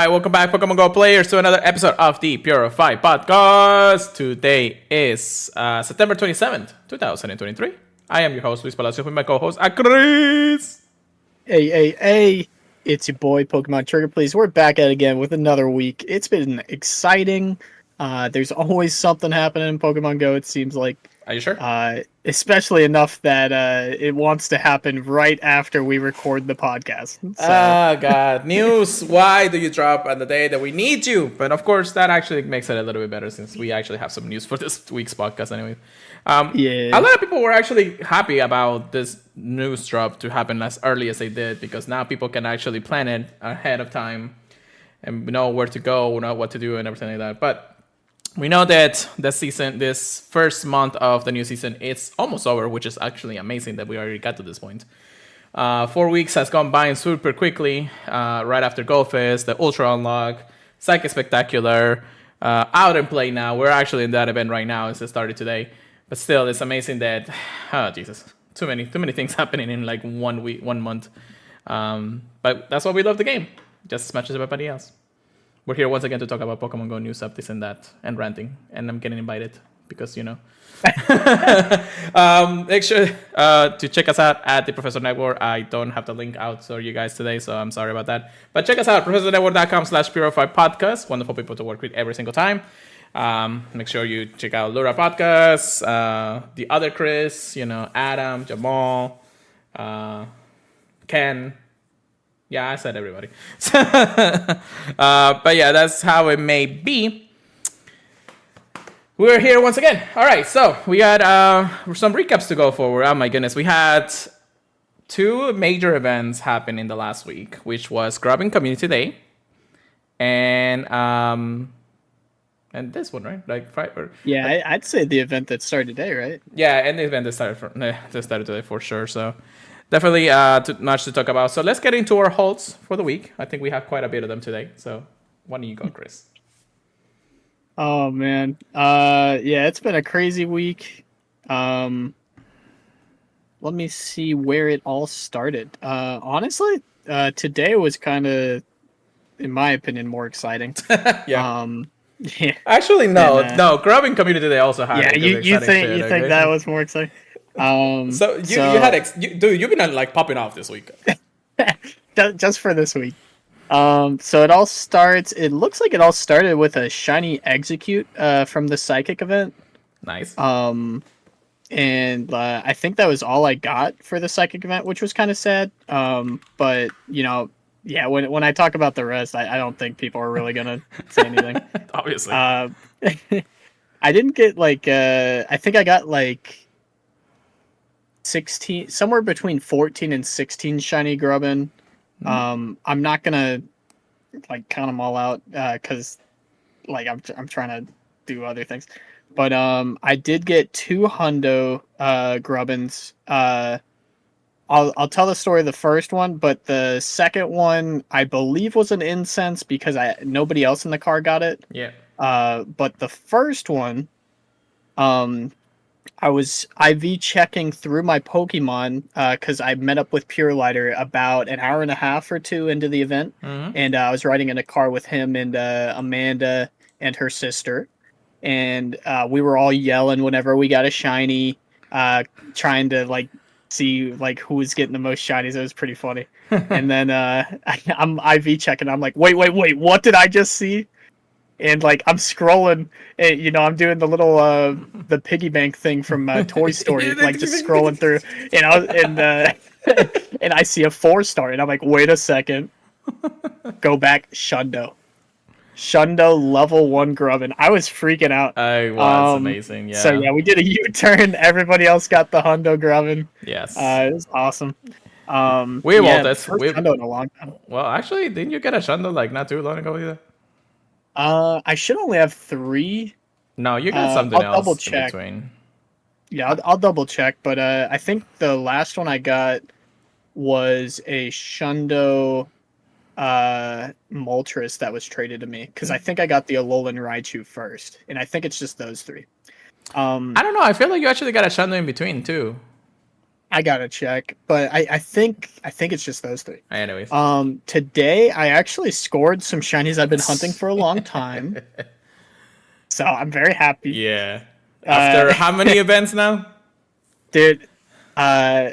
Alright, welcome back, Pokemon Go players, to another episode of the Purified podcast. Today is September 27th, 2023. I am your host, Luis Palacios, with my co-host, Chris. Hey, it's your boy, Pokemon Trigger, please. We're back at it again with another week. It's been exciting. There's always something happening in Pokemon Go, it seems like. Are you sure? Especially enough that it wants to happen right after we record the podcast. So. God. News. Why do you drop on the day that we need you? But of course, that actually makes it a little bit better since we actually have some news for this week's podcast anyway. A lot of people were actually happy about this news drop to happen as early as they did, because now people can actually plan it ahead of time and know where to go, know what to do, and everything like that. But we know that this first month of the new season, it's almost over, which is actually amazing that we already got to this point. 4 weeks has gone by super quickly. Right after Go Fest, the Ultra Unlock, Psychic Spectacular, out and play now. We're actually in that event right now. It started today. But still, it's amazing that, oh Jesus, too many things happening in like 1 week, 1 month. But that's why we love the game, just as much as everybody else. We're here once again to talk about Pokemon Go news, this and that, and ranting. And I'm getting invited because, you know. Make sure to check us out at the Professor Network. I don't have the link out for you guys today, so I'm sorry about that. But check us out, professornetwork.com/Purified podcast. Wonderful people to work with every single time. Make sure you check out Lura Podcast, the other Chris, Adam, Jamal, Ken. Yeah, I said everybody. But yeah, that's how it may be. We're here once again. All right, so we got some recaps to go forward. Oh my goodness, we had 2 major events happen in the last week, which was Grubbin Community Day and this one, right? I'd say the event that started today, right? Yeah, and the event that started today for sure. So definitely much to talk about. So let's get into our holds for the week. I think we have quite a bit of them today. So why don't you go, Chris? Oh, man. It's been a crazy week. Let me see where it all started. Honestly, today was kind of, in my opinion, more exciting. Yeah. Yeah. Actually, no. Grubbing Community Day also had. Yeah, you think that was more exciting? So you had dude, you've been like popping off this week. Just for this week. So it all starts. It looks like it all started with a shiny Execute from the Psychic event. Nice. And I think that was all I got for the Psychic event, which was kind of sad. But when I talk about the rest, I don't think people are really gonna say anything. Obviously. I didn't get I think I got 16, somewhere between 14 and 16 shiny Grubbin. I'm not gonna count them all out because I'm trying to do other things. But I did get 2 Hundo Grubbins. I'll tell the story of the first one, but the second one I believe was an incense because nobody else in the car got it. Yeah. But the first one, I was IV checking through my Pokemon because I met up with Pure Lighter about an hour and a half or 2 into the event, and I was riding in a car with him and Amanda and her sister, and we were all yelling whenever we got a shiny, trying to see who was getting the most shinies. It was pretty funny. And then I'm IV checking. I'm like, wait, what did I just see? And I'm scrolling, and I'm doing the little the piggy bank thing from Toy Story, just scrolling through, and I see a 4-star, and I'm like, wait a second, go back, Shundo level 1 Grubbin. I was freaking out. I was amazing. Yeah. So yeah, we did a U-turn. Everybody else got the Hundo Grubbin. Yes. It was awesome. Shundo in a long time. Well, actually, didn't you get a Shundo not too long ago either? I should only have 3. No, you got something else double check. in between. Yeah, I'll double check, but I think the last one I got was a Shundo Moltres that was traded to me, because I think I got the Alolan Raichu first, and I think it's just those 3. I don't know. I feel like you actually got a Shundo in between too. I gotta check, but I think it's just those three. Anyways. Today I actually scored some shinies I've been hunting for a long time, so I'm very happy. Yeah. After how many events now? Dude, uh,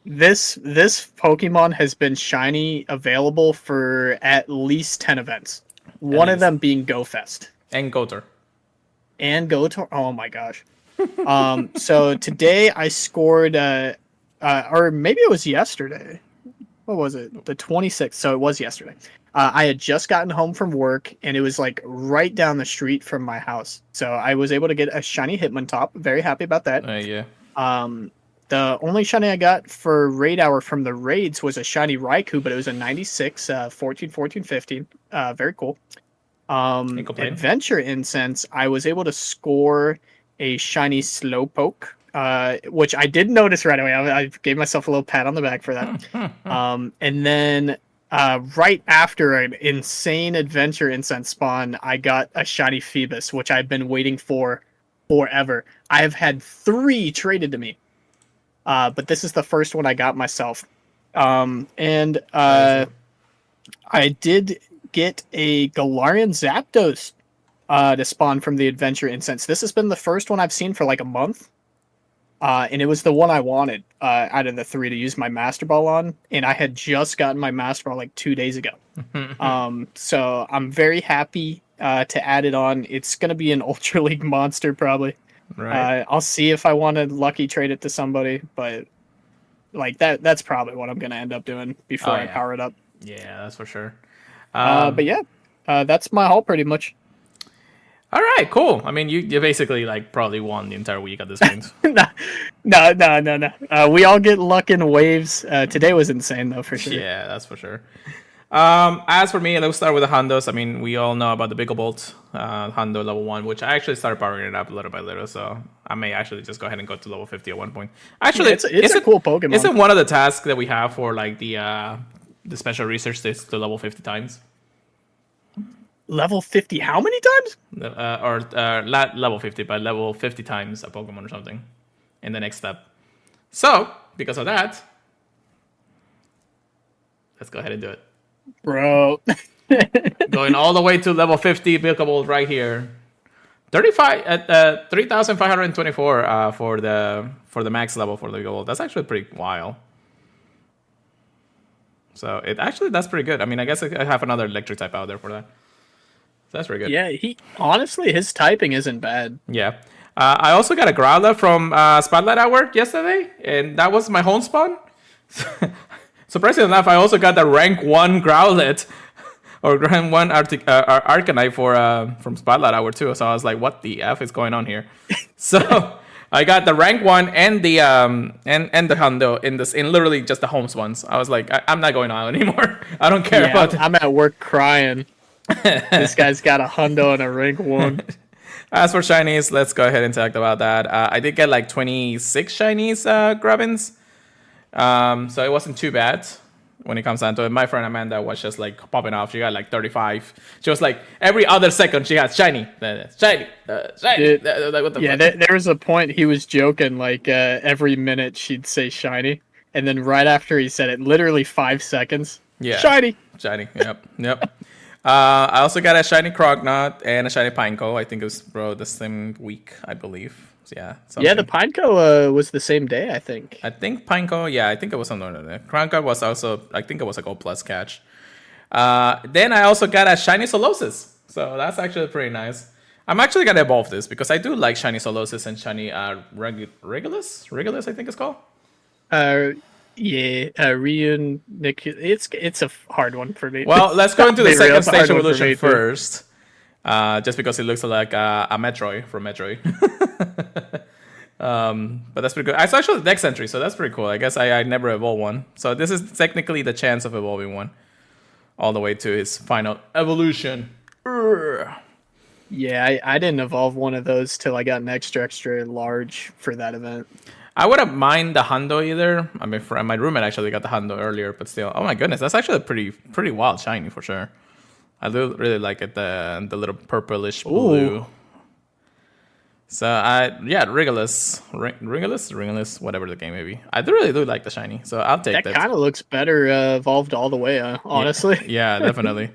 this Pokemon has been shiny available for at least 10 events. One of them being Go Fest. And Gotor. And Gotor. Oh my gosh. So today I scored, or maybe it was yesterday. What was it? The 26th. So it was yesterday. I had just gotten home from work, and it was like right down the street from my house. So I was able to get a shiny Hitmontop. Very happy about that. Yeah. The only shiny I got for raid hour from the raids was a shiny Raikou, but it was a 96, 14, 14, 15. Very cool. Adventure Incense, I was able to score a shiny Slowpoke, which I did notice right away. I gave myself a little pat on the back for that. And then right after an insane Adventure Incense spawn, I got a shiny Phoebus, which I've been waiting for forever. I have had 3 traded to me. But this is the first one I got myself. And I did get a Galarian Zapdos to spawn from the Adventure Incense. This has been the first one I've seen for like a month. And it was the one I wanted out of the 3 to use my Master Ball on. And I had just gotten my Master Ball like 2 days ago. So I'm very happy to add it on. It's going to be an Ultra League monster probably. Right. I'll see if I want to lucky trade it to somebody, but like that's probably what I'm going to end up doing before I power it up. Yeah, that's for sure. But yeah, that's my haul pretty much. All right, cool. I mean, you basically like probably won the entire week at this point. No. We all get luck in waves. Today was insane though, for sure. Yeah, that's for sure. As for me, let's start with the Hondos. I mean, we all know about the Big Bolt Hondo level 1, which I actually started powering it up little by little, so I may actually just go ahead and go to level 50 at one point. Actually, yeah, it's a cool Pokemon. Isn't one of the tasks that we have for like the special research is to level 50 times? Level 50 how many times? Not level 50, but level 50 times a Pokemon or something in the next step. So, because of that, let's go ahead and do it. Bro. Going all the way to level 50 Pokeball right here. 3,524 for the max level for the gold. That's actually pretty wild. So that's pretty good. I mean, I guess I have another electric type out there for that. So that's pretty good. Yeah, honestly his typing isn't bad. Yeah. I also got a Growler from Spotlight Hour yesterday, and that was my home spawn. Surprisingly enough, I also got the rank 1 Growlet or rank 1 Arcanine from Spotlight Hour too. So I was like, what the F is going on here? So I got the rank 1 and the and the Hondo in literally just the homes ones. I was like, I'm not going on anymore. I don't care about it. I'm at work crying. This guy's got a Hondo and a rank 1. As for shinies, let's go ahead and talk about that. I did get like 26 shinies Grubbins. So it wasn't too bad when it comes down to it. My friend Amanda was just like popping off. She got like 35. She was like every other second she had shiny. Shiny. Dude, what the fuck? There was a point he was joking like every minute she'd say shiny. And then right after he said it, literally 5 seconds. Yeah. Shiny. Yep. I also got a shiny Crognot and a shiny Pineco. I think it was the same week, I believe. Yeah. Something. Yeah, the Pineco was the same day, I think. I think Pineco, yeah, I think it was something like that. Crognot was also, I think it was a Gold Plus catch. Then I also got a shiny Solosis. So that's actually pretty nice. I'm actually going to evolve this because I do like shiny Solosis and shiny Regulus. Regulus, I think it's called. Yeah, it's a hard one for me. Well, let's go into the second stage evolution first. Just because it looks like a Metroid from Metroid. But that's pretty good. It's actually the Dex entry, so that's pretty cool. I guess I never evolved one. So this is technically the chance of evolving one. All the way to his final evolution. Yeah, I didn't evolve one of those till I got an extra large for that event. I wouldn't mind the Hondo either. I mean, my roommate actually got the Hondo earlier, but still. Oh my goodness, that's actually a pretty wild shiny for sure. I do really like it, the little purplish blue. So Ringless, whatever the game may be. I really do like the shiny, so I'll take that. Kind of looks better evolved all the way, honestly. Yeah, definitely.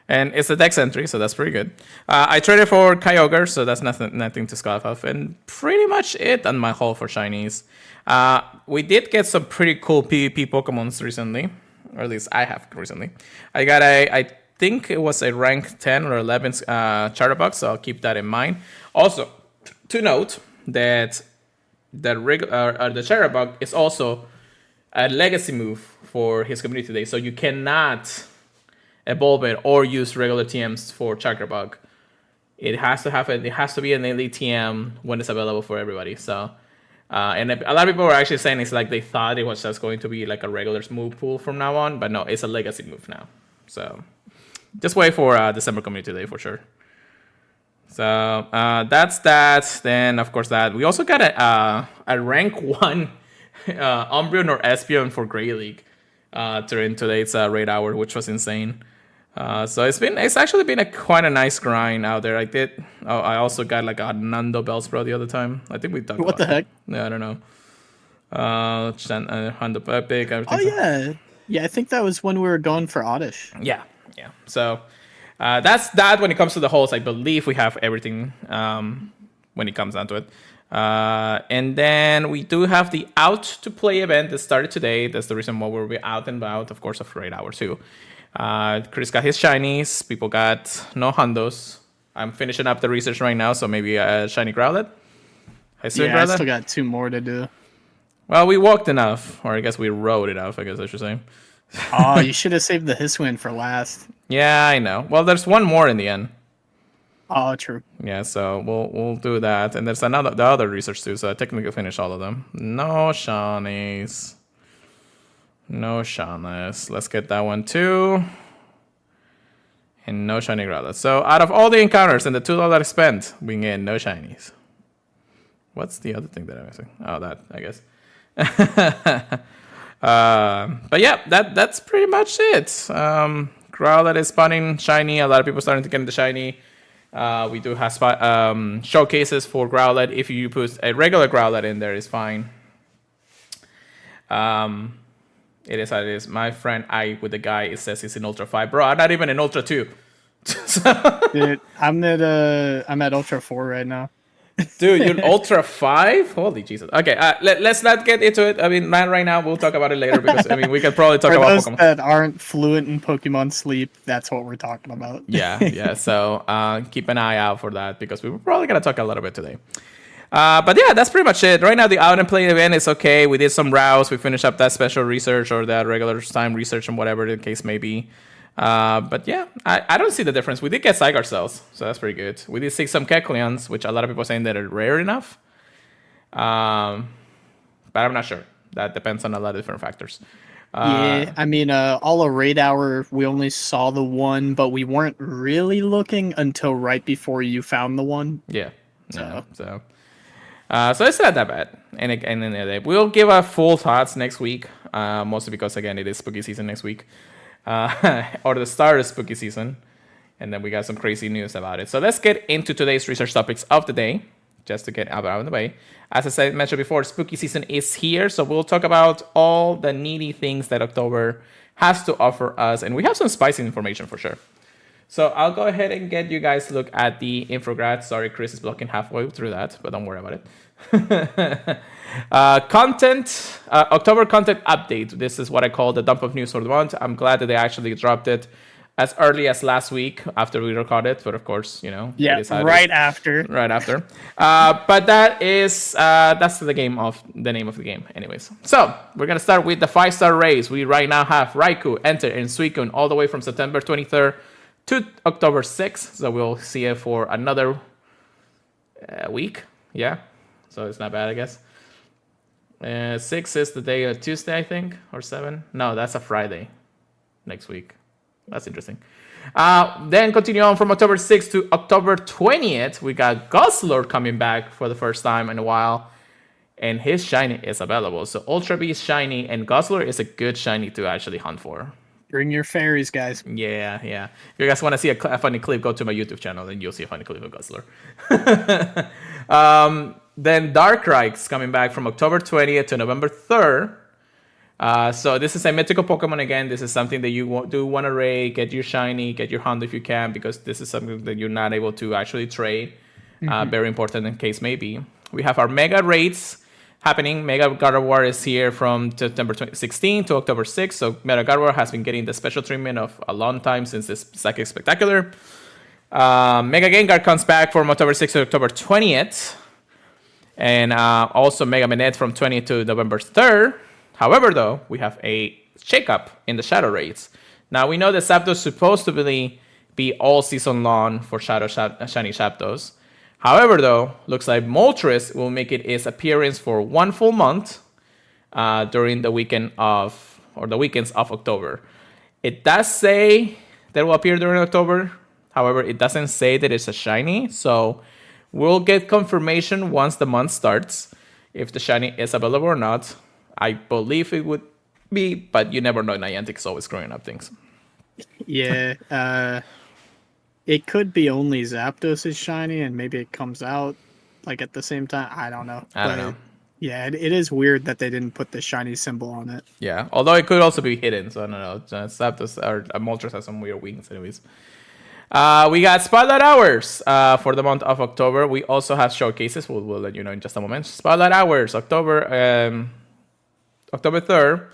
And it's a dex entry, so that's pretty good. I traded for Kyogre, so that's nothing to scoff of. And pretty much it on my haul for shinies. We did get some pretty cool PvP Pokemons recently, or at least I have recently. I got I think it was a rank 10 or 11 charter box, so I'll keep that in mind. Also, to note that the Charabug is also a legacy move for his community today, so you cannot evolve it or use regular TMs for Charabug. It has to be an elite TM when it's available for everybody. So, and a lot of people were actually saying it's like they thought it was just going to be like a regular move pool from now on, but no, it's a legacy move now. So, just wait for December community today for sure. So that's that. Then of course that we also got a rank 1 Umbreon or Espeon for Grey League during today's raid hour, which was insane. So it's actually been quite a nice grind out there. I also got like a Nando Bellsprout the other time. I think we talked what about the heck? Yeah, I don't know. Nando Epic. Yeah. I think that was when we were going for Oddish. Yeah. So. That's that when it comes to the holes. I believe we have everything when it comes down to it. And then we do have the Out to Play event that started today. That's the reason why we'll be out and about, of course, of raid hour too. Chris got his shinies. People got no Hondos. I'm finishing up the research right now, so maybe a shiny Growlithe. I still got 2 more to do. Well, we walked enough, or I guess we rode enough, I guess I should say. Oh, you should have saved the Hisuian for last. Yeah, I know. Well, there's one more in the end. Oh, true. Yeah, so we'll do that, and there's the other research too. So I technically finished all of them. No shinies. Let's get that one too. And no shiny Growlithe. So out of all the encounters and the $2 I spent, we get no shinies. What's the other thing that I'm missing? Oh, that I guess. But yeah, that's pretty much it. Growlithe is spawning shiny. A lot of people starting to get into shiny. We do have showcases for Growlithe. If you put a regular Growlithe in there, is fine. It is how it is. My friend with the guy, it says he's in Ultra 5. Bro, I'm not even in Ultra 2. Dude, I'm at Ultra 4 right now. Dude, you're Ultra 5? Holy Jesus. Okay, let's not get into it. I mean, not right now. We'll talk about it later because, I mean, we could probably talk about Pokemon. For those that aren't fluent in Pokemon Sleep, that's what we're talking about. Yeah. So keep an eye out for that because we're probably going to talk a little bit today. But yeah, that's pretty much it. Right now, the Out and Play event is okay. We did some routes. We finished up that special research or that regular time research and whatever the case may be. But yeah, I don't see the difference. We did get Zygarde cells, so that's pretty good. We did see some Kecleons, which a lot of people are saying that are rare enough. But I'm not sure. That depends on a lot of different factors. Yeah, I mean, all a raid hour, we only saw the one, but we weren't really looking until right before you found the one. Yeah. So it's not that bad. And we'll give our full thoughts next week, mostly because, again, it is spooky season next week. Or the start of spooky season, and then we got some crazy news about it. So let's get into today's research topics of the day, just to get out of the way. As I mentioned before, spooky season is here, so we'll talk about all the needy things that October has to offer us, and we have some spicy information for sure. So I'll go ahead and get you guys to look at the infographic. Sorry, Chris is blocking halfway through that, but don't worry about it. October content update. This is what I call the dump of news for the month. I'm glad that they actually dropped it as early as last week after we recorded it, but of course, yeah, right after. But that's the name of the game anyways. So we're gonna start with the 5-star race. We right now have Raikou, Enter, and Suicune all the way from September 23rd to October 6th. So we'll see it for another week. Yeah, so it's not bad, I guess. 6 is the day of Tuesday, I think, or 7. No, that's a Friday next week. That's interesting. Then continue on from October 6th to October 20th. We got Guzzlord coming back for the first time in a while, and his shiny is available. So Ultra Beast shiny and Guzzlord is a good shiny to actually hunt for. Bring your fairies, guys. Yeah. If you guys want to see a funny clip, go to my YouTube channel, and you'll see a funny clip of Guzzlord. Then Darkrike's coming back from October 20th to November 3rd. So this is a mythical Pokemon again. This is something that you do want to raid, get your shiny, get your hunt if you can, because this is something that you're not able to actually trade. Very important in case maybe. We have our Mega Raids happening. Mega Gardevoir is here from September 16 to October 6th. So Mega Gardevoir has been getting the special treatment of a long time since this Psychic Spectacular. Mega Gengar comes back from October 6th to October 20th. And also Mega Manette from 20th to November 3rd. However, though, we have a shakeup in the Shadow Raids. Now, we know that Zapdos is supposed to be all season long for Shiny Zapdos. However, though, looks like Moltres will make it its appearance for one full month during the weekends of October. It does say that it will appear during October. However, it doesn't say that it's a shiny. So we'll get confirmation once the month starts if the shiny is available or not. I believe it would be, but you never know. Niantic is always screwing up things. Yeah, it could be only Zapdos is shiny, and maybe it comes out like at the same time. I don't know. I don't know. Yeah, it is weird that they didn't put the shiny symbol on it. Yeah, although it could also be hidden, so I don't know. Zapdos or Moltres has some weird wings, anyways. We got Spotlight Hours for the month of October. We also have showcases. We'll let you know in just a moment. Spotlight Hours, October 3rd.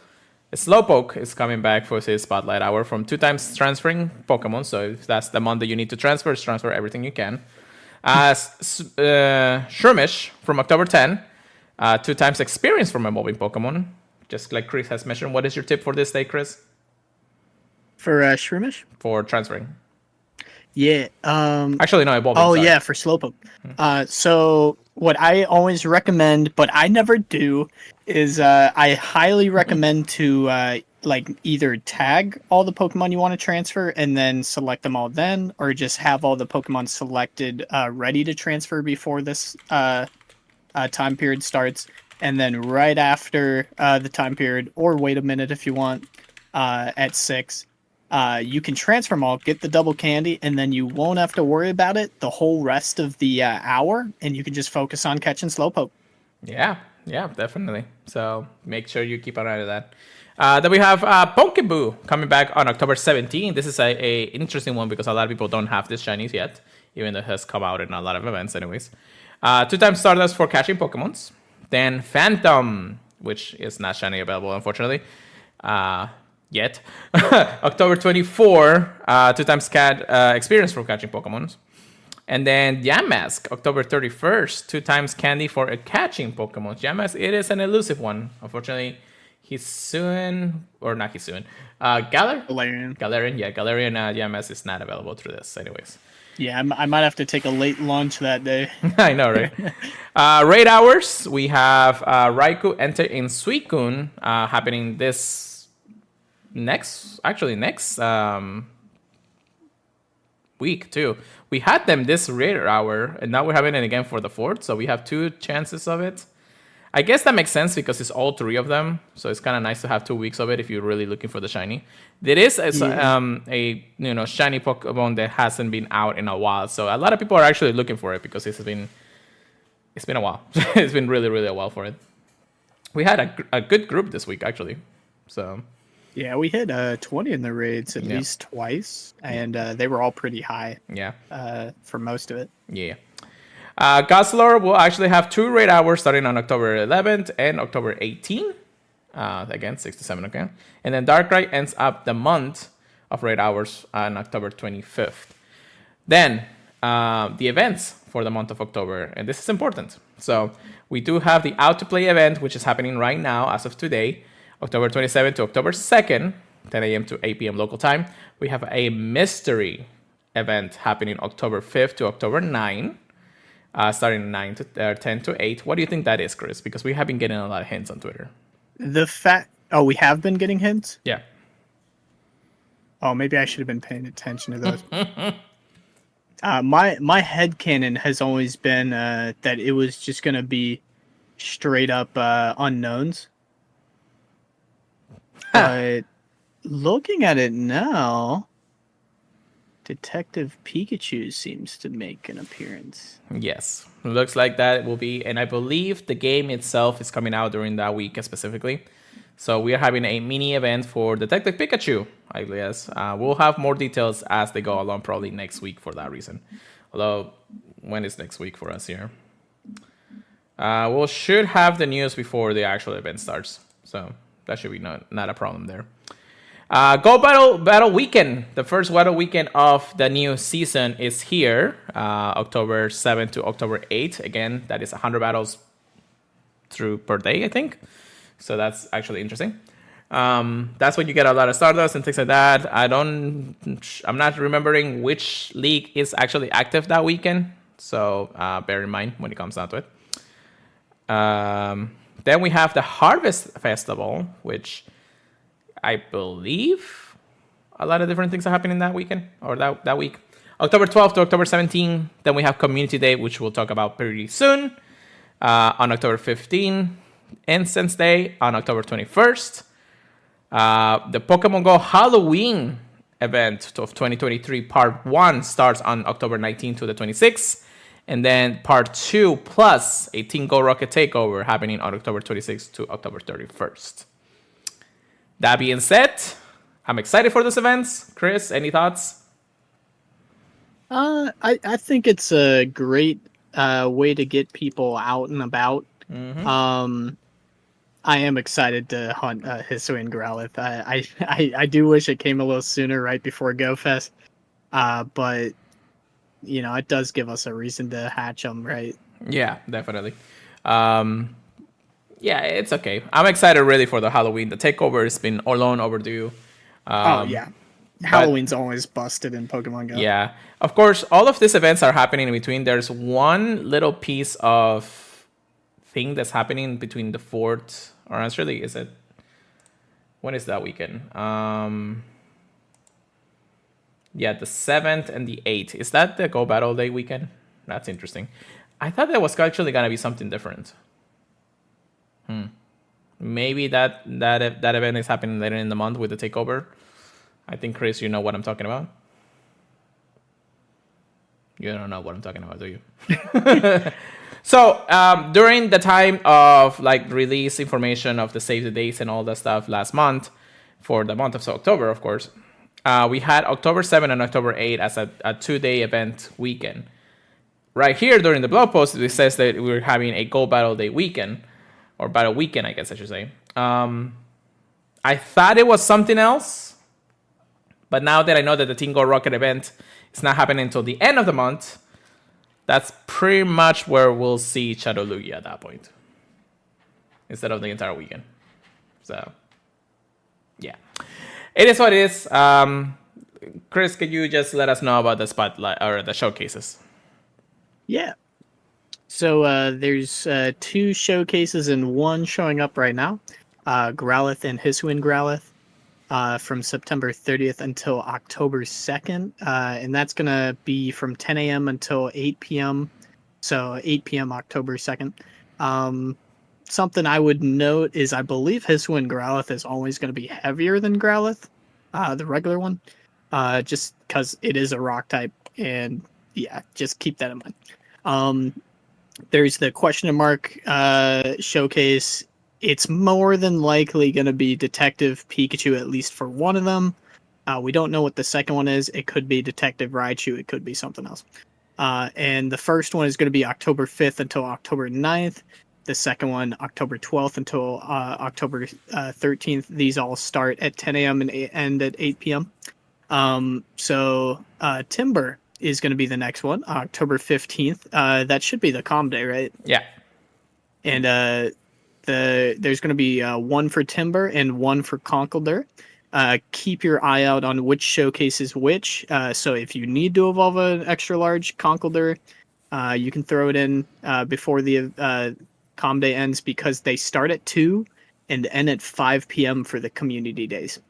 Slowpoke is coming back for his Spotlight Hour from 2 times transferring Pokemon. So if that's the month that you need to transfer everything you can. Shroomish from October 10. 2 times experience from evolving Pokemon. Just like Chris has mentioned. What is your tip for this day, Chris? For Shroomish? For transferring. Yeah. Actually, no, evolving. Oh, sorry. Yeah, for Slowpoke. So what I always recommend, but I never do, is I highly recommend to either tag all the Pokemon you want to transfer and then select them all then, or just have all the Pokemon selected ready to transfer before this time period starts, and then right after the time period, or wait a minute if you want, at 6. You can transfer them all, get the double candy, and then you won't have to worry about it the whole rest of the hour, and you can just focus on catching Slowpoke. Yeah, definitely. So make sure you keep an eye on that. Then we have Pokeboo coming back on October 17th. This is a interesting one because a lot of people don't have this shinies yet, even though it has come out in a lot of events anyways. 2 times Stardust for catching Pokemons. Then Phantom, which is not shiny available, unfortunately. Yet. October 24, 2 times experience for catching Pokemon. And then Yamask, October 31st, 2 times candy for catching Pokemon. Yamask, it is an elusive one. Unfortunately, Galarian. Yeah, Galarian Yamask is not available through this anyways. Yeah, I might have to take a late lunch that day. I know, right? Raid hours, we have Raikou enter in Suicune happening this next week too. We had them this raid hour, and now we're having it again for the 4th, so we have 2 chances of it. I guess that makes sense because it's all 3 of them, so it's kind of nice to have 2 weeks of it if you're really looking for the shiny. There is a shiny Pokemon that hasn't been out in a while, so a lot of people are actually looking for it because it's been a while. It's been really, really a while for it. We had a good group this week actually, so. Yeah, we hit 20 in the raids at least twice, and they were all pretty high. Yeah. For most of it. Yeah. Goslar will actually have 2 raid hours starting on October 11th and October 18th. Again, 6 to 7 again. And then Darkrai ends up the month of raid hours on October 25th. Then the events for the month of October, and this is important. So we do have the Out to Play event, which is happening right now as of today. October 27th to October 2nd, 10 a.m. to 8 p.m. local time. We have a mystery event happening October 5th to October 9th, starting 10 to 8. What do you think that is, Chris? Because we have been getting a lot of hints on Twitter. We have been getting hints? Yeah. Oh, maybe I should have been paying attention to those. My headcanon has always been that it was just going to be straight up unknowns. But looking at it now, Detective Pikachu seems to make an appearance. Yes, looks like that will be, and I believe the game itself is coming out during that week specifically. So we are having a mini event for Detective Pikachu, I guess. We'll have more details as they go along, probably next week for that reason. Although, when is next week for us here? We should have the news before the actual event starts. So that should be not a problem there. Go Battle Weekend. The first Battle Weekend of the new season is here. October 7th to October 8th. Again, that is 100 battles through per day, I think. So that's actually interesting. That's when you get a lot of Stardust and things like that. I'm not remembering which league is actually active that weekend. So bear in mind when it comes down to it. Then we have the Harvest Festival, which I believe a lot of different things are happening that weekend or that week. October 12th to October 17th. Then we have Community Day, which we'll talk about pretty soon. On October 15th, Incense Day on October 21st. The Pokemon Go Halloween event of 2023 Part 1 starts on October 19th to the 26th. And then Part 2 plus a Team Go Rocket Takeover happening on October 26th to October 31st. That being said, I'm excited for those events. Chris, any thoughts? I think it's a great way to get people out and about. Mm-hmm. I am excited to hunt Hisuian Growlithe. I do wish it came a little sooner, right before GoFest. But it does give us a reason to hatch them, right? Yeah, definitely. Yeah, it's okay. I'm excited really for the Halloween. The takeover has been long overdue. Yeah. Halloween's always busted in Pokemon Go. Yeah. Of course, all of these events are happening in between. There's one little piece of thing that's happening between the 4th, or actually, is it? When is that weekend? Yeah, the 7th and the 8th. Is that the Go Battle Day weekend? That's interesting. I thought that was actually going to be something different. Maybe that event is happening later in the month with the takeover. I think, Chris, you know what I'm talking about. You don't know what I'm talking about, do you? So during the time of release information of the save the dates and all that stuff last month, for the month of October, of course, we had October 7 and October 8 as a 2-day event weekend. Right here during the blog post, it says that we're having a Go Battle Day weekend. Or Battle Weekend, I guess I should say. I thought it was something else. But now that I know that the Team Go Rocket event is not happening until the end of the month, that's pretty much where we'll see Shadow Lugia at that point. Instead of the entire weekend. So, yeah. It is what it is. Chris, could you just let us know about the spotlight or the showcases? Yeah. So there's 2 showcases and 1 showing up right now. Growlithe and Hisuian Growlithe from September 30th until October 2nd. And that's going to be from 10 a.m. until 8 p.m. So 8 p.m. October 2nd. Something I would note is I believe Hisuian Growlithe is always going to be heavier than Growlithe, the regular one, just because it is a rock type. And yeah, just keep that in mind. There's the question mark showcase. It's more than likely going to be Detective Pikachu, at least for one of them. We don't know what the second one is. It could be Detective Raichu. It could be something else. And the first one is going to be October 5th until October 9th. The second one, October 12th until October 13th. These all start at 10 a.m. and end at 8 p.m. So Timber is going to be the next one, October 15th. That should be the Calm Day, right? Yeah. And there's going to be 1 for Timber and 1 for Conkeldurr. Keep your eye out on which showcases which. So if you need to evolve an extra large Conkeldurr, you can throw it in before the Calm Day ends, because they start at 2 and end at 5 p.m. for the community days.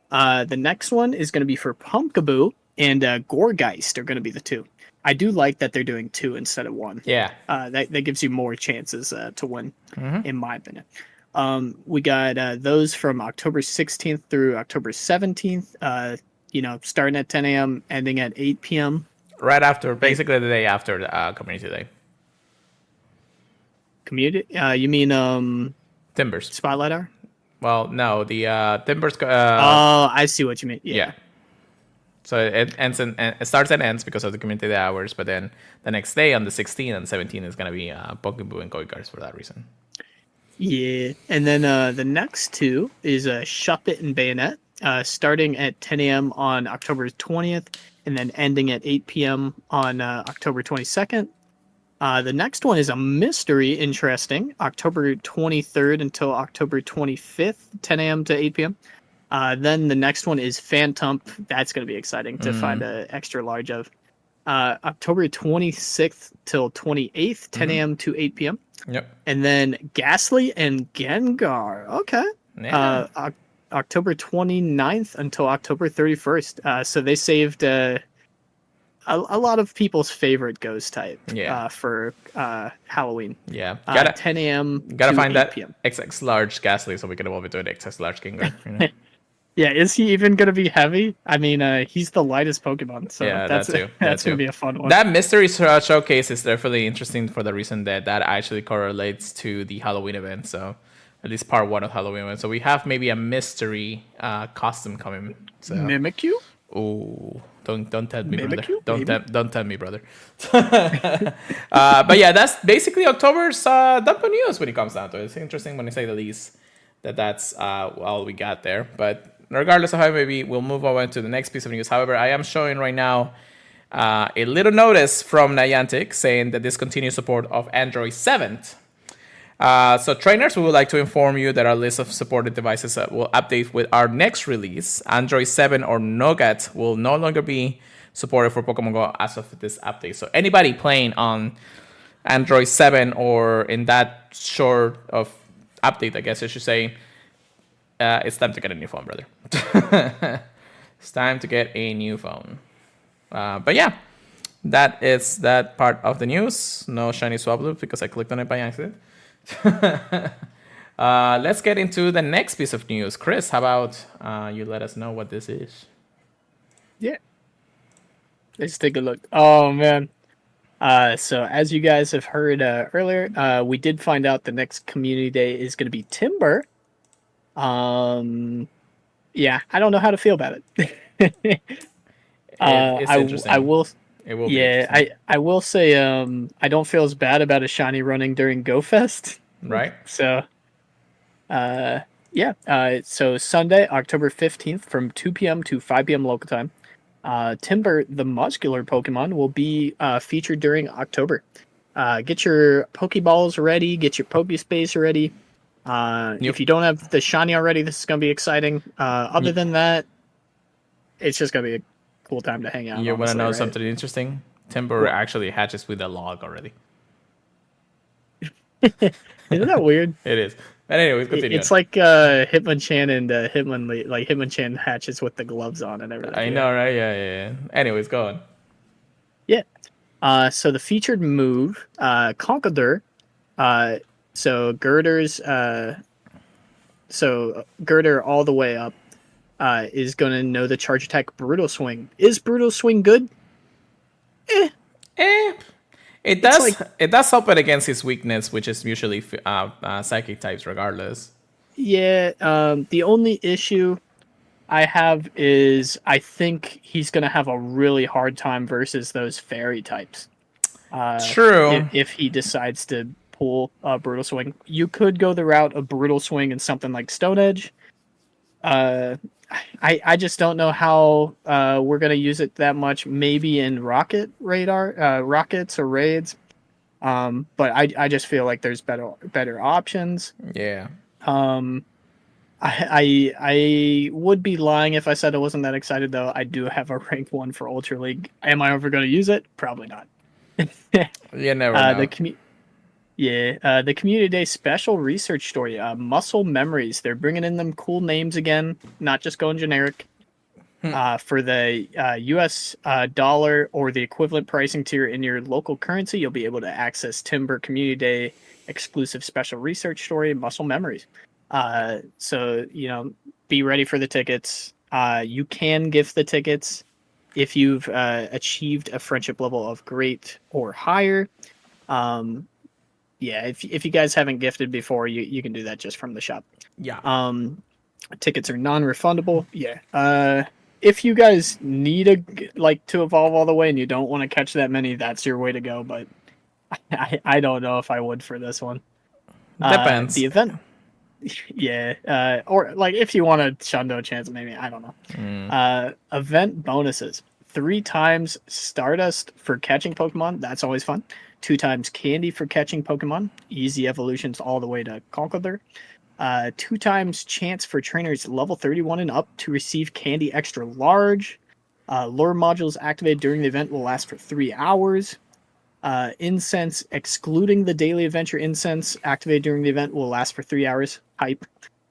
The next one is going to be for Pumpkaboo and Gourgeist are going to be the 2. I do like that they're doing 2 instead of 1. Yeah. That gives you more chances to win, in my opinion. We got those from October 16th through October 17th. starting at 10 a.m., ending at 8 p.m. Right after, basically the day after the community day. Community? You mean Timbers. Spotlight Hour? Well, no, the Timbers. Oh, I see what you mean. Yeah. So it ends and it starts and ends because of the community day hours, but then the next day on the 16th and 17th is gonna be Pokemon and Koi cards for that reason. Yeah, and then the next two is Shop It and Bayonet, starting at 10 a.m. on October 20th, and then ending at 8 p.m. on October 22nd. The next one is a mystery, interesting, October 23rd until October 25th, 10 a.m. to 8 p.m. Then the next one is Phantom. That's going to be exciting to find an extra large of. October 26th till 28th, 10 a.m. to 8 p.m. Yep. And then Ghastly and Gengar. Okay. Yeah. October 29th until October 31st. So they saved a lot of people's favorite ghost type for Halloween. Yeah. 10 a.m. Gotta to find 8 that p.m. XX large Ghastly so we can evolve it to an XX large Gengar. You know? Yeah, is he even going to be heavy? I mean, he's the lightest Pokemon, so Yeah, that's that too. that's going to be a fun one. That mystery showcase is definitely interesting for the reason that actually correlates to the Halloween event. So at least part one of Halloween event. So we have maybe a mystery costume coming. So. Mimikyu? Oh, don't tell me, Mimikyu, brother. Don't tell me, brother. But yeah, that's basically October's Dumbo news when it comes down to it. It's interesting when I say the least that's all we got there. But regardless of how maybe we'll move on to the next piece of news. However, I am showing right now a little notice from Niantic saying that discontinued support of Android 7. So trainers, we would like to inform you that our list of supported devices will update with our next release. Android 7 or Nougat will no longer be supported for Pokemon Go as of this update. So anybody playing on Android 7 or in that short of update, I guess I should say, it's time to get a new phone, brother. It's time to get a new phone. But yeah, that is that part of the news. No shiny Swablu because I clicked on it by accident. Let's get into the next piece of news. Chris, how about you let us know what this is? Yeah. Let's take a look. Oh, man. So as you guys have heard earlier, we did find out the next community day is going to be Timber. Yeah, I don't know how to feel about it. It's interesting. I will. It will be I will say I don't feel as bad about a shiny running during GoFest. Right. So so Sunday, October 15th from 2 p.m. to 5 p.m. local time. Timber, the muscular Pokemon, will be featured during October. Get your Pokeballs ready, get your Pokespace ready. If you don't have the shiny already, this is going to be exciting. Other than that, it's just going to be a cool time to hang out. You want to know something interesting? Timber actually hatches with a log already. Isn't that weird? It is. But anyways, continue. It's like Hitmonchan and Hitmonchan hatches with the gloves on and everything. I know, right? Yeah. Anyways, go on. Yeah. So the featured move, Conkeldurr. So Girder all the way up is going to know the charge attack Brutal Swing. Is Brutal Swing good? It does help it against his weakness, which is usually psychic types, regardless. Yeah. The only issue I have is I think he's going to have a really hard time versus those fairy types. True. If he decides to pull Brutal Swing, you could go the route of Brutal Swing and something like Stone Edge. I just don't know how we're gonna use it that much. Maybe in rockets or raids. But I just feel like there's better options. Yeah. I would be lying if I said I wasn't that excited though. I do have a rank 1 for Ultra League. Am I ever gonna use it? Probably not. You never know. The Community Day special research story, Muscle Memories. They're bringing in them cool names again, not just going generic. For the US dollar or the equivalent pricing tier in your local currency, you'll be able to access Timber Community Day exclusive special research story, Muscle Memories. So, be ready for the tickets. You can gift the tickets if you've achieved a friendship level of great or higher. Yeah, if you guys haven't gifted before, you can do that just from the shop. Yeah. Tickets are non-refundable. Yeah. If you guys need to evolve all the way and you don't want to catch that many, that's your way to go. But I don't know if I would for this one. Depends. The event, yeah. Or like if you want a Shundo chance, maybe I don't know. Event bonuses: 3 times Stardust for catching Pokemon. That's always fun. 2 times Candy for catching Pokemon. Easy evolutions all the way to Conkeldurr. 2 times chance for trainers level 31 and up to receive Candy Extra Large. Lure modules activated during the event will last for 3 hours. Incense, excluding the daily adventure incense, activated during the event will last for 3 hours. Hype.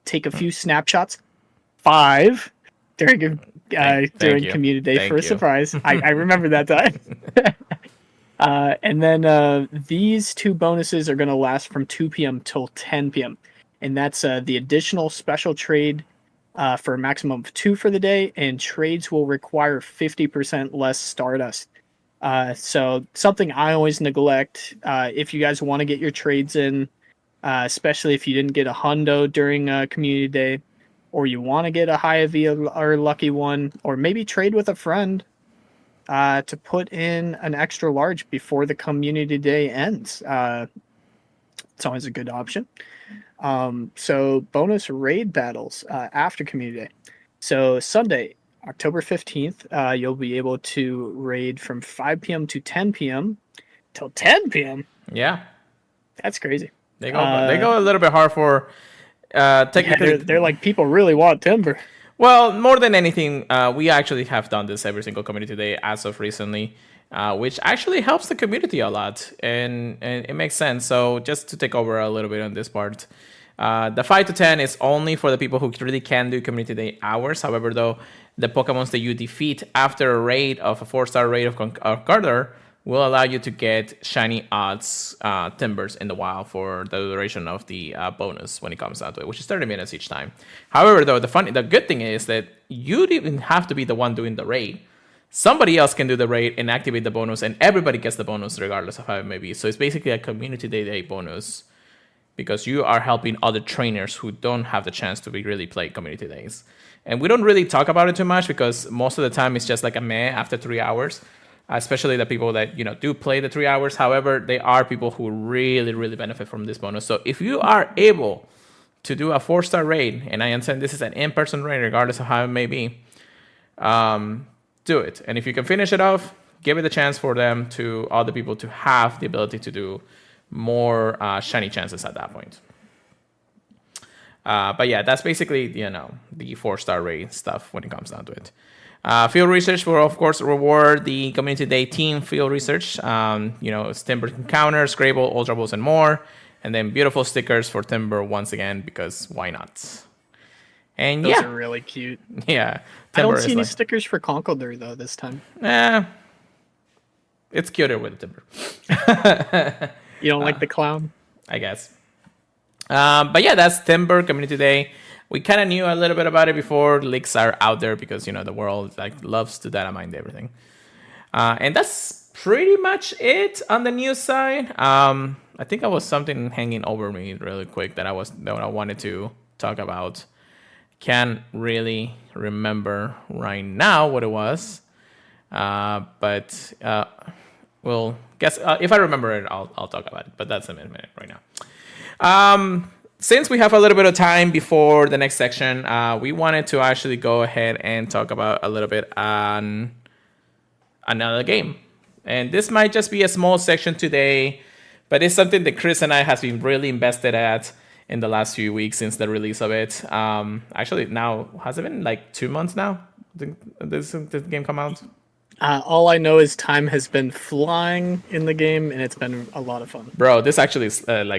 Take a few snapshots. 5 during Community Day for a surprise. I remember that time. And then these 2 bonuses are going to last from 2 p.m. till 10 p.m. And that's the additional special trade for a maximum of 2 for the day, and trades will require 50% less Stardust. So something I always neglect, if you guys want to get your trades in, especially if you didn't get a hundo during Community Day, or you want to get a high V or lucky one, or maybe trade with a friend to put in an extra large before the Community Day ends. It's always a good option. So bonus raid battles after Community Day. So Sunday, October 15th, you'll be able to raid from 5 p.m. to 10 p.m. till 10 p.m. Yeah. That's crazy. They go a little bit hard for technically. Yeah, they're like, people really want Timber. Well, more than anything, we actually have done this every single Community Day as of recently, which actually helps the community a lot, and it makes sense. So just to take over a little bit on this part, the 5 to 10 is only for the people who really can do Community Day hours. However, though, the Pokemons that you defeat after a raid of a 4-star raid of Conkeldurr will allow you to get shiny odds timbers in the wild for the duration of the bonus when it comes down to it, which is 30 minutes each time. However, though, the good thing is that you didn't have to be the one doing the raid. Somebody else can do the raid and activate the bonus, and everybody gets the bonus regardless of how it may be. So it's basically a Community Day bonus because you are helping other trainers who don't have the chance to really play Community Days. And we don't really talk about it too much because most of the time it's just like a meh after 3 hours, especially the people that do play the 3 hours. However, there are people who really, really benefit from this bonus. So if you are able to do a 4-star raid, and I understand this is an in-person raid regardless of how it may be, do it. And if you can finish it off, give it a chance for them to other people to have the ability to do more shiny chances at that point. But yeah, that's basically, the 4-star raid stuff when it comes down to it. Field research will, of course, reward the Community Day team field research. Timber encounters, Scrabble, Ultra Balls, and more. And then beautiful stickers for Timber once again, because why not? And Those are really cute. Yeah. Timber, I don't see any stickers for Conkeldurr, though, this time. It's cuter with Timber. You don't like the clown? I guess. But yeah, that's Timber Community Day. We kind of knew a little bit about it before. Leaks are out there because, the world loves to data mine everything. And that's pretty much it on the news side. I think I was something hanging over me really quick that I wanted to talk about. Can't really remember right now what it was. But we'll guess if I remember it, I'll talk about it. But that's a minute right now. Since we have a little bit of time before the next section, we wanted to actually go ahead and talk about a little bit on another game. And this might just be a small section today, but it's something that Chris and I have been really invested at in the last few weeks since the release of it. Actually, now, has it been 2 months now? Did this game come out? All I know is time has been flying in the game, and it's been a lot of fun. Bro, this actually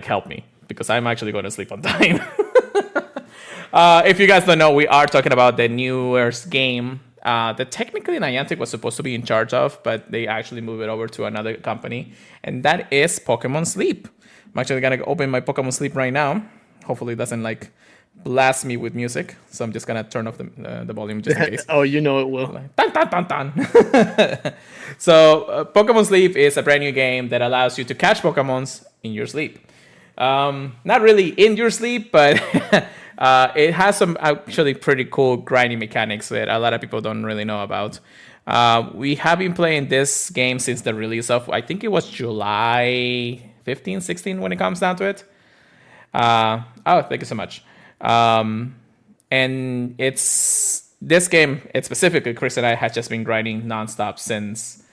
helped me, because I'm actually going to sleep on time. If you guys don't know, we are talking about the newest game that technically Niantic was supposed to be in charge of, but they actually moved it over to another company, and that is Pokémon Sleep. I'm actually going to open my Pokémon Sleep right now. Hopefully it doesn't blast me with music, so I'm just gonna turn off the volume just in case. Oh, you know it will. Like, dun, dun, dun, dun. So, Pokemon Sleep is a brand new game that allows you to catch Pokemons in your sleep. Not really in your sleep, but it has some actually pretty cool grinding mechanics that a lot of people don't really know about. We have been playing this game since the release of, I think it was July 15, 16 when it comes down to it. Thank you so much. And it's this game, it's specifically, Chris and I had just been grinding nonstop since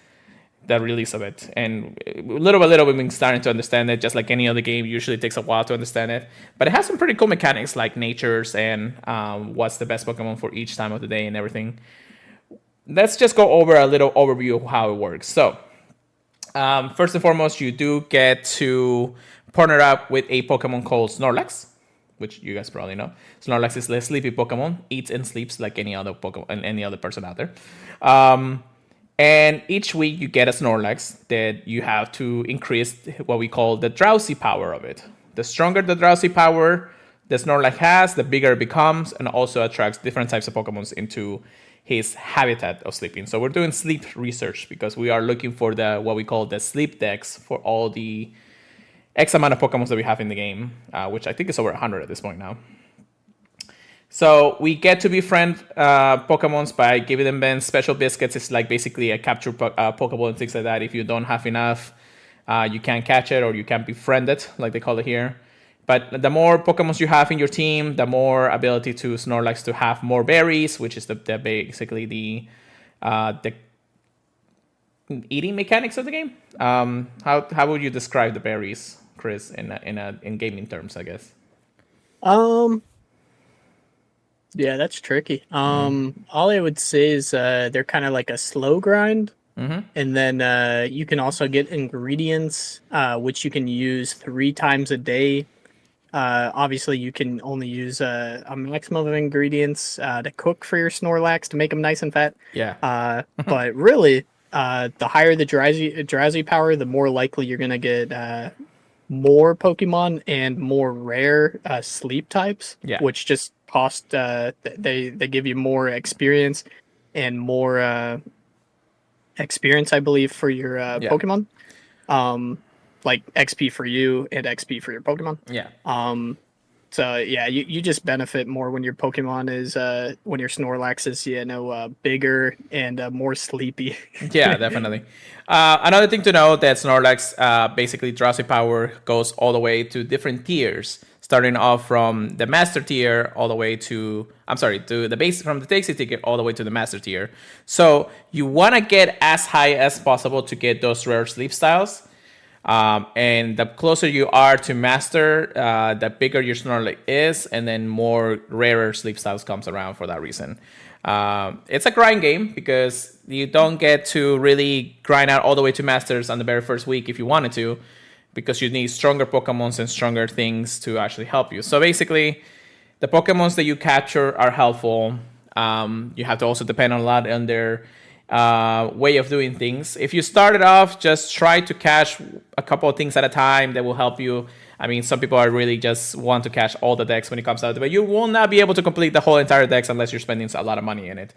the release of it. And little by little, we've been starting to understand it. Just like any other game, usually takes a while to understand it. But it has some pretty cool mechanics like natures and what's the best Pokemon for each time of the day and everything. Let's just go over a little overview of how it works. So, first and foremost, you do get to partner up with a Pokemon called Snorlax, which you guys probably know. Snorlax is the sleepy Pokemon, eats and sleeps like any other Pokemon and any other person out there. And each week you get a Snorlax that you have to increase what we call the drowsy power of it. The stronger the drowsy power the Snorlax has, the bigger it becomes, and also attracts different types of Pokemon into his habitat of sleeping. So we're doing sleep research because we are looking for the what we call the sleep decks for all the X amount of Pokemon that we have in the game, which I think is over 100 at this point now. So we get to befriend Pokemons by giving them special biscuits. It's like basically a capture Pokeball and things like that. If you don't have enough, you can't catch it or you can't befriend it, like they call it here. But the more Pokemons you have in your team, the more ability to Snorlax to have more berries, which is the basically the eating mechanics of the game. How would you describe the berries, Chris, in gaming terms, I guess? Yeah, that's tricky. All I would say is they're kind of like a slow grind. And then you can also get ingredients, which you can use 3 times a day. Obviously, you can only use a maximum of ingredients to cook for your Snorlax to make them nice and fat. Yeah. But really, the higher the drowsy power, the more likely you're gonna get more Pokemon and more rare sleep types. Yeah. Which just cost they give you more experience and more experience, I believe, for your Pokemon. Like XP for you and XP for your Pokemon. Yeah. So yeah, you just benefit more when your Pokemon is when your Snorlax is bigger and more sleepy. Yeah, definitely. Another thing to know that Snorlax basically drowsy power goes all the way to different tiers, starting off from the master tier all the way to the base from the basic tier all the way to the master tier. So you want to get as high as possible to get those rare sleep styles. And the closer you are to master, the bigger your Snorlax is, and then more rarer sleep styles comes around for that reason. It's a grind game because you don't get to really grind out all the way to masters on the very first week if you wanted to, because you need stronger Pokemons and stronger things to actually help you. So basically, the Pokemons that you capture are helpful. You have to also depend a lot on their way of doing things. If you started off, just try to catch a couple of things at a time that will help you. I mean, some people are really just want to catch all the decks when it comes out, but you will not be able to complete the whole entire decks unless you're spending a lot of money in it.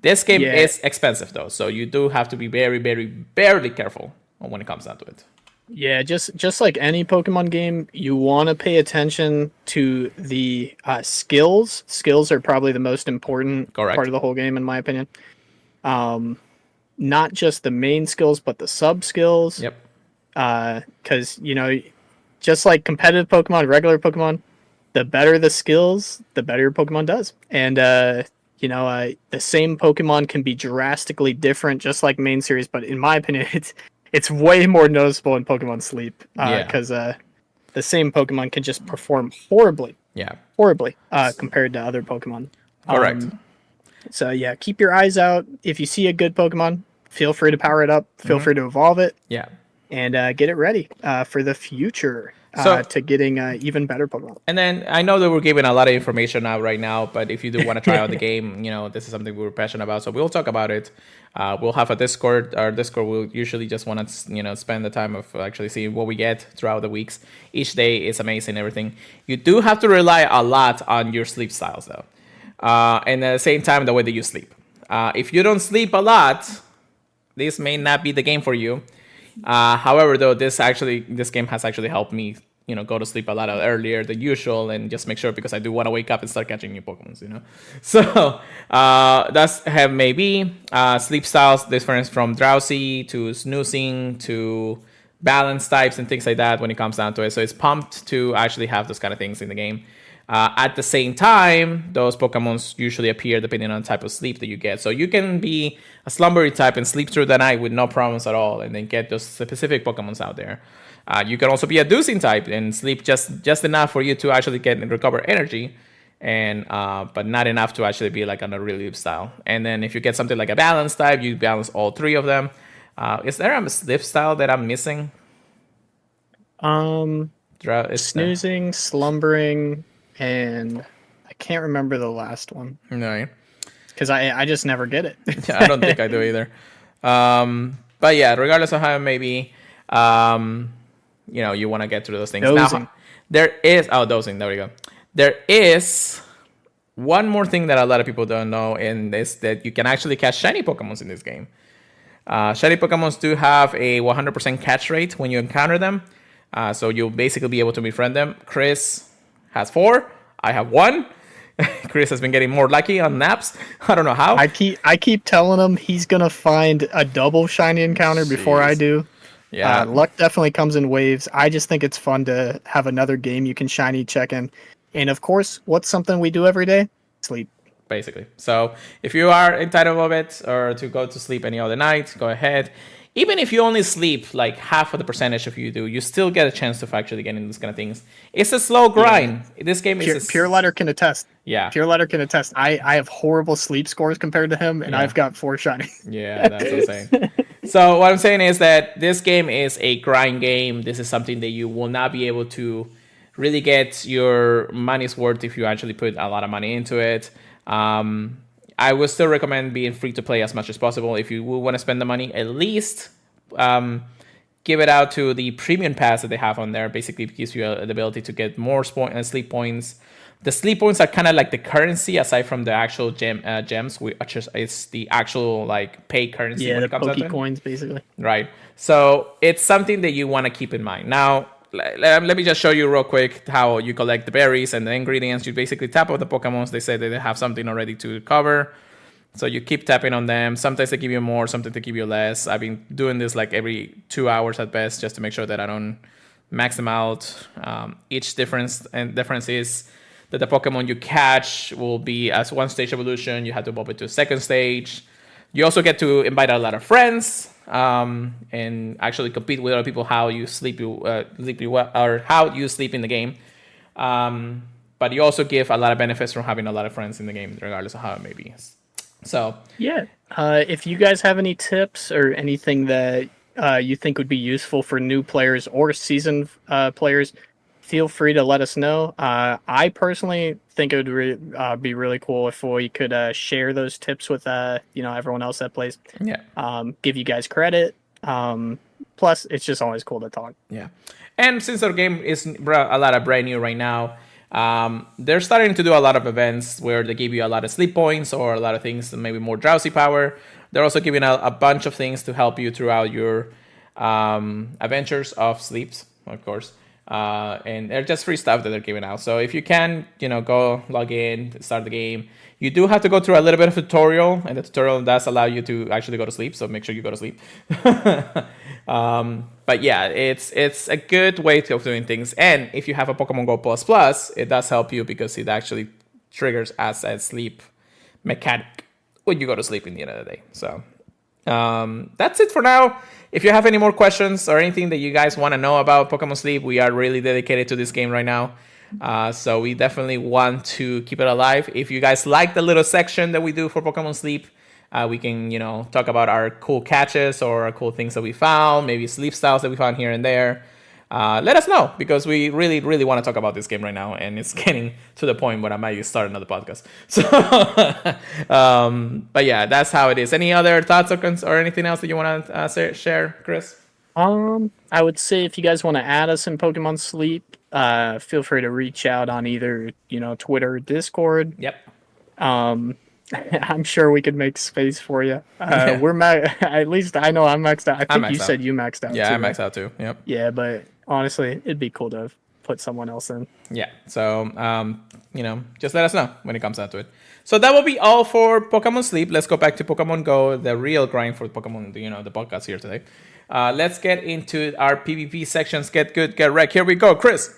This game is expensive though, so you do have to be very, very, very careful when it comes down to it. Yeah, just like any Pokemon game, you want to pay attention to the skills. Skills are probably the most important part of the whole game, in my opinion. Not just the main skills, but the sub skills. Yep. Because just like competitive Pokemon, regular Pokemon, the better the skills, the better your Pokemon does. And the same Pokemon can be drastically different, just like main series. But in my opinion, it's way more noticeable in Pokemon Sleep because the same Pokemon can just perform horribly. Yeah. Horribly compared to other Pokemon. Correct. So yeah, keep your eyes out. If you see a good Pokemon, feel free to power it up. Feel free to evolve it. Yeah. And get it ready for the future. to getting even better Pokemon. And then I know that we're giving a lot of information out right now, but if you do want to try out the game, this is something we're passionate about, so we'll talk about it. We'll have a Discord. Our Discord will usually just want to, spend the time of actually seeing what we get throughout the weeks. Each day is amazing, everything. You do have to rely a lot on your sleep styles, though. And at the same time, the way that you sleep. If you don't sleep a lot, this may not be the game for you. However, though, this game has actually helped me, go to sleep a lot earlier than usual, and just make sure, because I do want to wake up and start catching new Pokemon, So that's have maybe sleep styles difference from drowsy to snoozing to balance types and things like that when it comes down to it. So it's pumped to actually have those kind of things in the game. At the same time, those Pokemons usually appear depending on the type of sleep that you get. So you can be a slumbery type and sleep through the night with no problems at all, and then get those specific Pokemons out there. You can also be a dozing type and sleep just enough for you to actually get and recover energy, and but not enough to actually be like on a relief style. And then if you get something like a balance type, you balance all three of them. Is there a sleep style that I'm missing? Snoozing, slumbering, and I can't remember the last one. No, because I just never get it. I don't think I do either. But yeah, regardless of how it may be, you want to get through those things. Dozing. Now, there is dozing. There we go. There is one more thing that a lot of people don't know, and is that you can actually catch shiny Pokemons in this game. Shiny Pokemons do have a 100% catch rate when you encounter them, so you'll basically be able to befriend them. Chris has 4. I have 1. Chris has been getting more lucky on naps. I don't know how. I keep telling him he's gonna find a double shiny encounter before I do. Yeah, luck definitely comes in waves. I just think it's fun to have another game you can shiny check in. And of course, what's something we do every day? Sleep. Basically. So if you are entitled of it, or to go to sleep any other night, go ahead. Even if you only sleep like half of the percentage of you do, you still get a chance to actually get into these kind of things. It's a slow grind. Yeah. This game is Purified can attest. Yeah. Purified can attest. I have horrible sleep scores compared to him, and I've got 4 shiny. Yeah, that's what I'm saying. So what I'm saying is that this game is a grind game. This is something that you will not be able to really get your money's worth if you actually put a lot of money into it. I would still recommend being free to play as much as possible. If you want to spend the money, at least give it out to the premium pass that they have on there. Basically, it gives you the ability to get more sleep points. The sleep points are kind of like the currency, aside from the actual gems, which is the actual like pay currency. Yeah, when it comes the Pokecoins, basically. Right. So it's something that you want to keep in mind. Now, let me just show you real quick how you collect the berries and the ingredients. You basically tap on the Pokemons. They say that they have something already to cover. So you keep tapping on them. Sometimes they give you more, sometimes they give you less. I've been doing this like every 2 hours at best, just to make sure that I don't max them out. Each difference is that the Pokemon you catch will be as 1 stage evolution. You have to move it to a 2nd stage. You also get to invite a lot of friends, and actually compete with other people how you sleep well, or how you sleep in the game. But you also give a lot of benefits from having a lot of friends in the game, regardless of how it may be. So yeah, if you guys have any tips or anything that you think would be useful for new players or seasoned players, feel free to let us know. I personally think it would be really cool if we could share those tips with everyone else that plays. Yeah. Give you guys credit. Plus, it's just always cool to talk. Yeah. And since our game is a lot of brand new right now, they're starting to do a lot of events where they give you a lot of sleep points or a lot of things, maybe more drowsy power. They're also giving a bunch of things to help you throughout your adventures of sleeps, of course. And they're just free stuff that they're giving out. So if you can, go log in, start the game. You do have to go through a little bit of a tutorial, and the tutorial does allow you to actually go to sleep. So make sure you go to sleep. But yeah, it's a good way of doing things. And if you have a Pokemon Go Plus, it does help you because it actually triggers as a sleep mechanic when you go to sleep in the end of the day. So that's it for now. If you have any more questions or anything that you guys want to know about Pokemon Sleep, we are really dedicated to this game right now. So we definitely want to keep it alive. If you guys like the little section that we do for Pokemon Sleep, we can, talk about our cool catches or our cool things that we found, maybe sleep styles that we found here and there. let us know, because we really, really want to talk about this game right now, and it's getting to the point where I might start another podcast. So, but yeah, that's how it is. Any other thoughts or anything else that you want to share, Chris? I would say if you guys want to add us in Pokemon Sleep, feel free to reach out on either, Twitter or Discord. Yep. I'm sure we could make space for you. We're at least I know I'm maxed out. I think you said you maxed out. Yeah, too, I maxed out too. Yep. Yeah, but honestly, it'd be cool to put someone else in. Yeah. So, just let us know when it comes down to it. So that will be all for Pokemon Sleep. Let's go back to Pokemon Go, the real grind for Pokemon, the podcast here today. Let's get into our PvP sections. Get good, get wrecked. Here we go, Chris.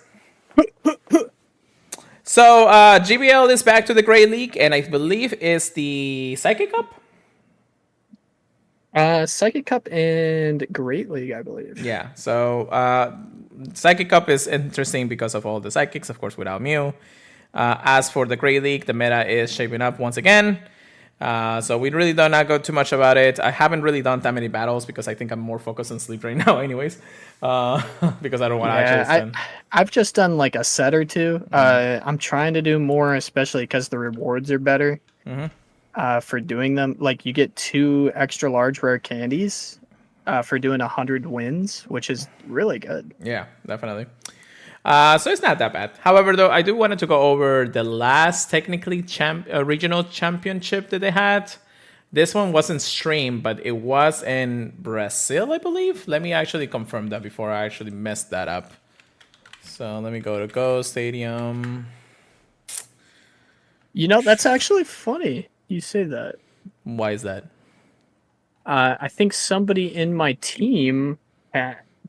So GBL is back to the Great League, and I believe is the Psychic Cup. Psychic Cup and Great League, I believe. Yeah. So Psychic Cup is interesting because of all the psychics, of course, without Mew. As for the Great League, the meta is shaping up once again. So we really do not go too much about it. I haven't really done that many battles because I think I'm more focused on Sleep right now anyways. Because I don't want to actually spend... I've just done like a set or two. I'm trying to do more, especially because the rewards are better for doing them. Like you get 2 extra large rare candies for doing 100 wins, which is really good. Yeah, definitely. So it's not that bad. However, though, I do wanted to go over the last technically regional championship that they had. This one wasn't streamed, but it was in Brazil, I believe. Let me actually confirm that before I actually messed that up. So let me go to Go Stadium. That's actually funny you say that. Why is that? I think somebody in my team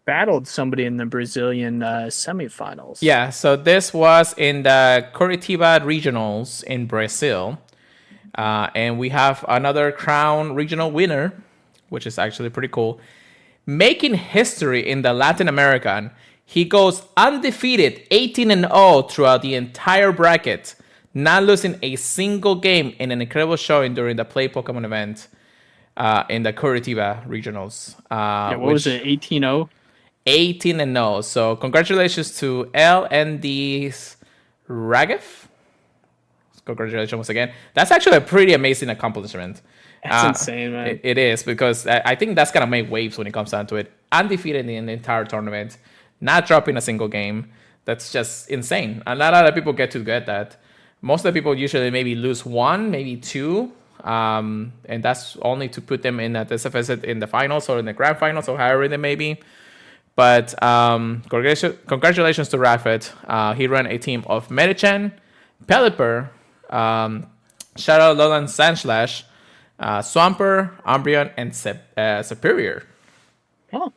battled somebody in the Brazilian semifinals. Yeah, so this was in the Curitiba regionals in Brazil. And we have another Crown regional winner, which is actually pretty cool. Making history in the Latin American, he goes undefeated, 18-0 throughout the entire bracket, not losing a single game in an incredible showing during the Play Pokemon event in the Curitiba regionals. What was it, 18-0? 18-0. So congratulations to LND's Ragif. Congratulations once again. That's actually a pretty amazing accomplishment. That's insane, man. It is, because I think that's going to make waves when it comes down to it. Undefeated in the entire tournament, not dropping a single game. That's just insane. And not a lot of people get that. Most of the people usually maybe lose 1, maybe 2. And that's only to put them in at the SFS in the finals or in the grand finals or however they may be. But congratulations to Rafet. He ran a team of Medicham, Pelipper, Shadow Lowland Sandslash, Swampert, Umbreon, and Superior. Oh.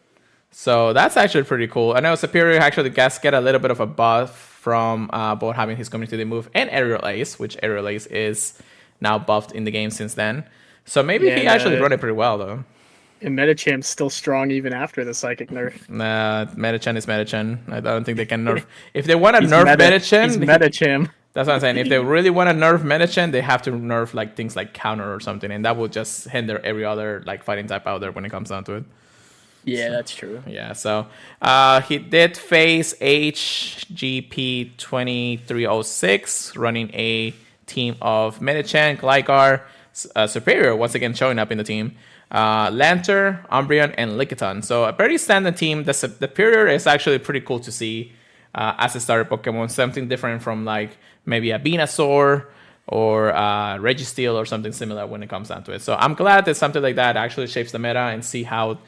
So that's actually pretty cool. I know Superior actually gets get a little bit of a buff from both having his community move and Aerial Ace, which Aerial Ace is now buffed in the game since then. So maybe he actually run it pretty well, though. And Medicham's still strong even after the Psychic nerf. Nah, Medicham is Medicham. I don't think they can nerf. If they want to nerf Medicham... He's Medicham. That's what I'm saying. If they really want to nerf Medicham, they have to nerf like things like Counter or something, and that will just hinder every other like fighting type out there when it comes down to it. Yeah, that's true. Yeah, so he did face HGP 2306, running a team of Medicham, Gligar, Superior, once again showing up in the team, Lantur, Umbreon, and Lickitung. So a very standard team. The Superior is actually pretty cool to see as a starter Pokemon, something different from like maybe a Venusaur or Registeel or something similar when it comes down to it. So I'm glad that something like that actually shapes the meta and see how,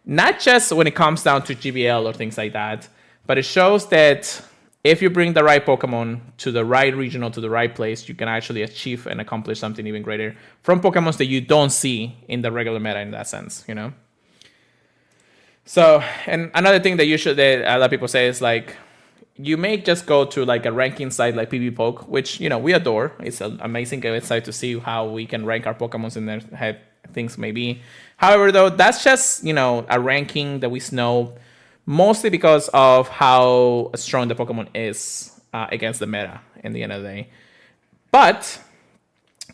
not just when it comes down to GBL or things like that, but it shows that if you bring the right Pokemon to the right regional, to the right place, you can actually achieve and accomplish something even greater from Pokemon that you don't see in the regular meta in that sense, you know? So, and another thing that that a lot of people say is like, you may just go to like a ranking site like PvPoke, which, you know, we adore. It's an amazing website to see how we can rank our Pokemon in their head, things may be. However, though, that's just, you know, a ranking that we know mostly because of how strong the Pokemon is against the meta in the end of the day. But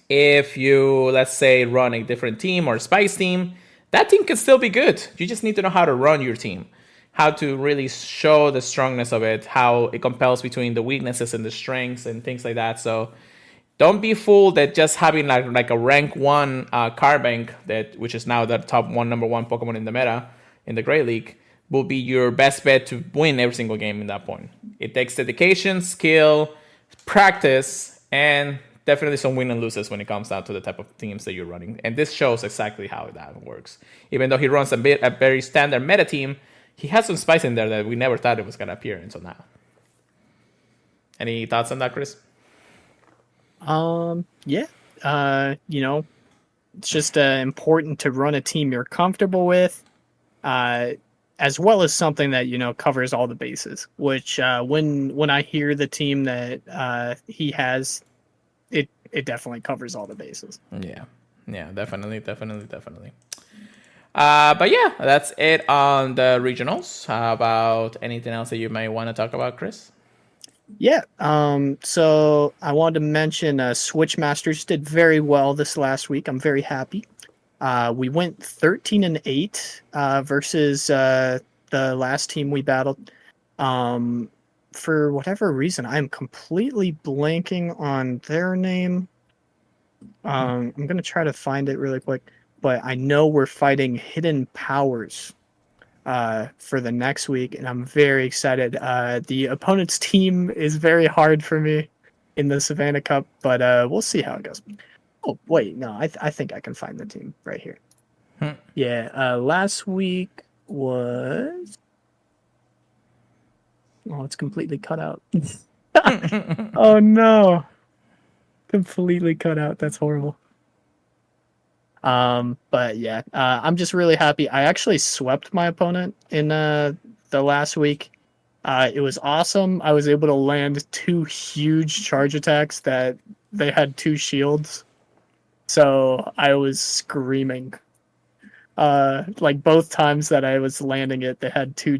if you, let's say, run a different team or a Spice team, that team can still be good. You just need to know how to run your team. how to really show the strongness of it, how it compels between the weaknesses and the strengths and things like that. So don't be fooled that just having like a rank 1 card bank, which is now the top number one Pokemon in the meta in the Great League, will be your best bet to win every single game in that point. It takes dedication, skill, practice, and definitely some win and loses when it comes down to the type of teams that you're running. And this shows exactly how that works. Even though he runs a very standard meta team, he has some spice in there that we never thought it was going to appear until now. Any thoughts on that, Chris? Yeah. It's just important to run a team you're comfortable with, as well as something that covers all the bases. Which when I hear the team that he has, it definitely covers all the bases. Yeah, definitely. But yeah, that's it on the regionals. How about anything else that you might want to talk about, Chris? Yeah. So I wanted to mention Switch Masters did very well this last week. I'm very happy. We went 13-8 versus the last team we battled. For whatever reason, I'm completely blanking on their name. I'm gonna try to find it really quick, but I know we're fighting Hidden Powers for the next week, and I'm very excited. The opponent's team is very hard for me in the Savannah Cup, but we'll see how it goes. Oh, wait, no, I think I can find the team right here. Yeah, last week was... Oh, it's completely cut out. Oh, no. Completely cut out. That's horrible. But yeah, I'm just really happy. I actually swept my opponent in the last week. It was awesome. I was able to land 2 huge charge attacks that they had 2 shields. So I was screaming. Like both times that I was landing it, they had 2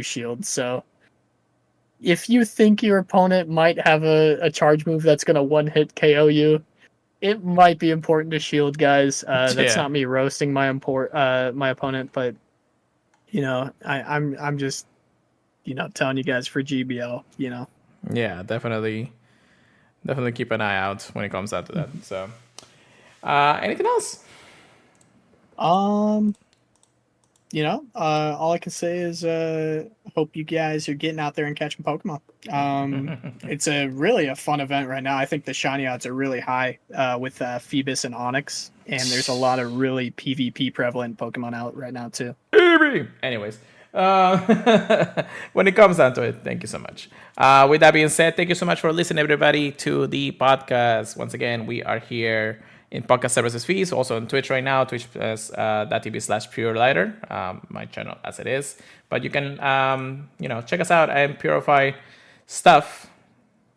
shields. So if you think your opponent might have a charge move that's gonna 1-hit KO you, it might be important to shield guys. That's not me roasting my opponent, but I'm just telling you guys for GBL. Yeah, definitely keep an eye out when it comes down to that. So, anything else? All I can say is hope you guys are getting out there and catching Pokemon. It's really a fun event right now. I think the shiny odds are really high with Phoebus and Onyx, and there's a lot of really PvP prevalent Pokemon out right now too. Anyways, when it comes down to it, thank you so much. With that being said, thank you so much for listening, everybody, to the podcast. Once again, we are here in podcast services fees, also on Twitch right now, twitch.tv/purelighter, my channel as it is. But you can, check us out and Purify stuff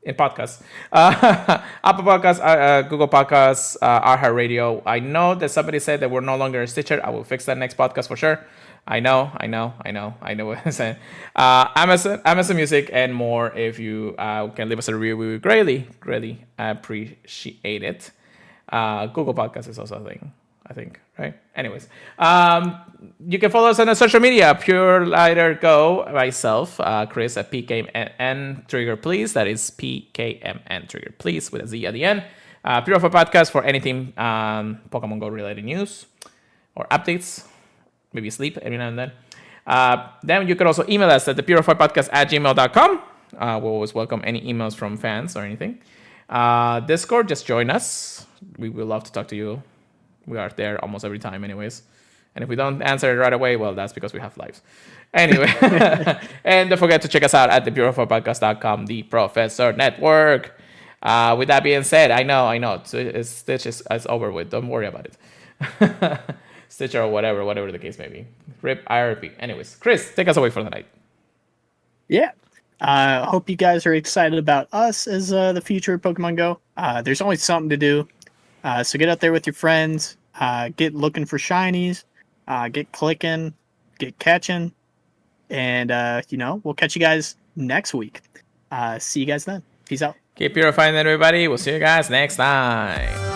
in podcasts. Apple Podcasts, Google Podcasts, iHeartRadio. I know that somebody said that we're no longer a Stitcher. I will fix that next podcast for sure. I know what I'm saying. Amazon Music and more. If you can leave us a review, we would greatly appreciate it. Google Podcasts is also a thing, I think, right? Anyways, you can follow us on social media, Pure Lighter Go, myself, Chris at PKMN Trigger Please. That is PKMN Trigger Please with a Z at the end. Purified Podcast for anything Pokemon Go related news or updates, maybe sleep every now and then. Then you can also email us at thepurifiedpodcast@gmail.com. We'll always welcome any emails from fans or anything. Discord, just join us. We would love to talk to you. We are there almost every time anyways. And if we don't answer it right away, well, that's because we have lives. Anyway, and don't forget to check us out at thepurifiedpodcast.com, the Professor Network. With that being said, I know, Stitch is over with. Don't worry about it. Stitcher or whatever the case may be. RIP, IRP. Anyways, Chris, take us away for the night. Yeah. Hope you guys are excited about us as the future of Pokemon Go. There's always something to do. So get out there with your friends. Get looking for shinies. Get clicking. Get catching. And, we'll catch you guys next week. See you guys then. Peace out. Keep purifying, everybody. We'll see you guys next time.